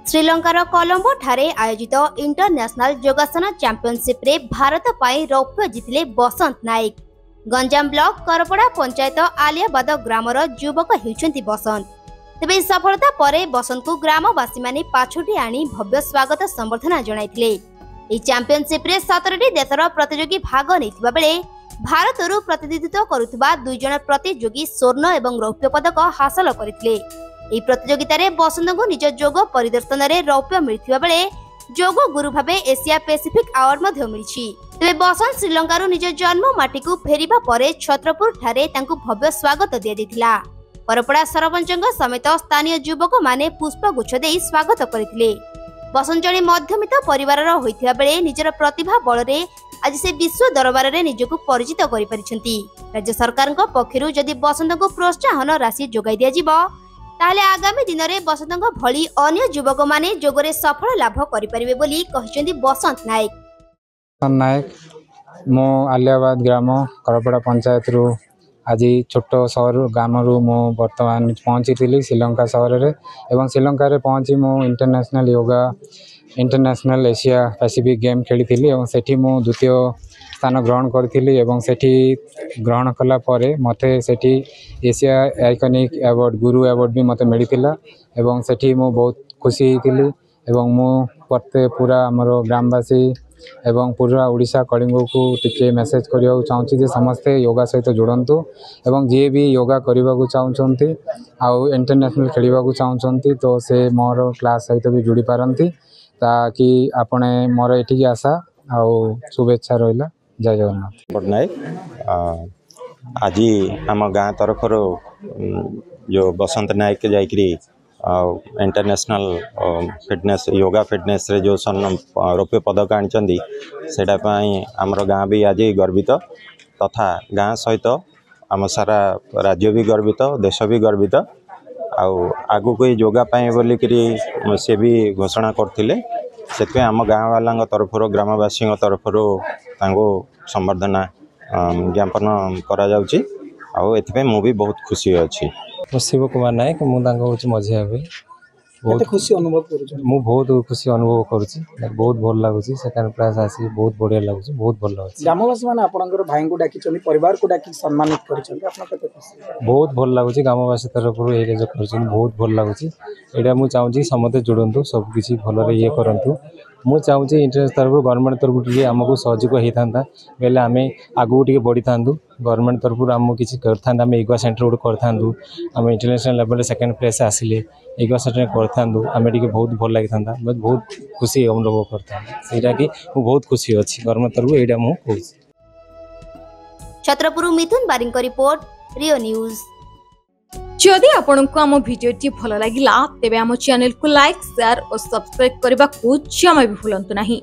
श्रीलंकार कोलंबो ठारे आयोजित इंटरनेशनल योगासन चैंपियनशिप रे भारत पाई रौप्य जितले बसंत नायक। गंजाम ब्लॉक करपड़ा पंचायत आलियाबाद ग्रामर युवक हेउछंती बसंत। तेबे सफलता परे बसंत को ग्रामवासी माने पाछोटी आनी भव्य स्वागत संबर्धना जणाइथिले। ए चैंपियनशिप रे 17टी देशर प्रतियोगी भाग नैथिबा बेले भारतरु प्रतिनिधित्व करुथबा 2 जण प्रतियोगी स्वर्ण एवं रौप्य पदक हासिल करथिले। এই প্রতিযোগিতারে বসন্তଙ୍କୁ নিজ যোগ পরিদর্শନରେ রৌপ্য মিলিଥିବା বেলে যোগ গুরু ভাবে এশিয়া প্যাসিফিক আওয়ার্ড ମଧ୍ୟ ମିଳିଛି। ତେବେ ବସନ୍ତ ଶ୍ରୀଲଙ୍କାରୁ ନିଜ ଜନ୍ମ ମାଟିକୁ ଫେରିବା ପରେ ଛତ୍ରପୁର ଠାରେ ତାଙ୍କୁ ଭବ୍ୟ ସ୍ୱାଗତ ଦିଆଯାଇଥିଲା। କରପଡ଼ା ସରପଞ୍ଚଙ୍କ ସମେତ ସ୍ଥାନୀୟ ଯୁବକମାନେ ପୁଷ୍ପଗୁଚ୍ଛ ଦେଇ ସ୍ୱାଗତ କରିଥିଲେ। ବସନ୍ତ ଜଣେ ମଧ୍ୟମିତ ପରିବାରର ହୋଇଥିବା ବେଳେ ନିଜର ପ୍ରତିଭା ବଳରେ ଆଜି ସେ ବିଶ୍ୱ ଦରବାରରେ ନିଜକୁ ପରିଚିତ କରିପାରିଛନ୍ତି। ରାଜ୍ୟ ସରକାରଙ୍କ ପକ୍ଷରୁ ଯଦି ବସନ୍ତଙ୍କୁ ପ୍ରୋତ୍ସାହନ ରାଶି ଯୋଗାଇ ଦିଆଯିବ ताले आगामी दिन में बसंत भली अन्य युवक माने जोगरे सफल लाभ करिपारिबे बोली कहिसेंती बसंत नायक। मो आलियाबाद ग्राम करपड़ा पंचायत रु आज छोट सहर ग्राम रु मो वर्तमान पहुंची श्रीलंका सहर रे एवं श्रीलंका रे पहुंची मो इंटरनेशनल एशिया पैसिफिक गेम खेली और सेठी मो द्वितीय स्थान ग्रहण करी एवं सेठी ग्रहण कला परे मते सेठी एशिया आइकनिक अवार्ड गुरु अवार्ड भी मते मिलता एवं सेठी मो बहुत खुशी थी एवं मो प्रत्येक पूरा आमर ग्रामवासी एवं पूरा ओडिशा कलिंग को टिके मेसेज करने चाहूँगी समस्ते योगा सहित जुड़ंतु एवं जी भी योगा करने को चाहते आउ इंटरनेशनल खेलने को चाहते तो से मोर क्लास सहित भी जुड़ी पारती ताकि आपने मोर ये आशा आउ शुभेच्छा रहा। जय जगन्नाथ। पटनायक आज आम गाँ तरफ जो बसंत नायक जाकरी इंटरनेशनल फिटनेस योगा फिटनेस रे जो रौप्य पदक आनी आमर गाँ भी आज गर्वित तथा गाँ सहित आम सारा राज्य भी गर्वित देश भी गर्वित आगु को योगा बोलिक से भी घोषणा करते से आम गाँ वाला तरफ ग्रामवासी तरफ संबर्धना ज्ञापन करा जाउची मु भी बहुत खुशी अच्छी। शिव कुमार नायक मुझे मझिया भी बहुत खुशी अनुभव बहुत खुशी अनुभव करुँची बहुत भल लगुच सेकेंड प्राइज आसी बहुत बढ़िया लगुच बहुत भल लगुच। ग्रामवासी मैंने आपनकर भाई को डाकी परिवार को डाकी सम्मानित कर बहुत भल लगुच ग्रामवासी तरफ जो कर बहुत भल लगुच यहाँ मुझे चाहूँगी समस्ते जुड़ंतु सबकि भल ये करूँ मुझे चाहूँगी इंटरनेशनल तरफ गवर्नमेंट तरफ टे आमको सहयोग होता बेले आम आगू टे बढ़ी था गवर्नमेंट तरफ आमको किसी करता योगा सेंटर गोटे करता आम इंटरनेशनल लेवल सेकेंड प्लेस आसिले योगा सेंटर करता आम बहुत भल लगी था बहुत खुशी अनुभव करता कि बहुत खुशी अच्छी गवर्नमेंट तरफ यहाँ मुझे। छत्रपुर मिथुन बारिंग रिपोर्ट रियो न्यूज। जदि आपंक आम भिडी भल लगा तेब आम चैनल को लाइक शेयर और सब्सक्राइब करने को जमा भी भूलु नहीं।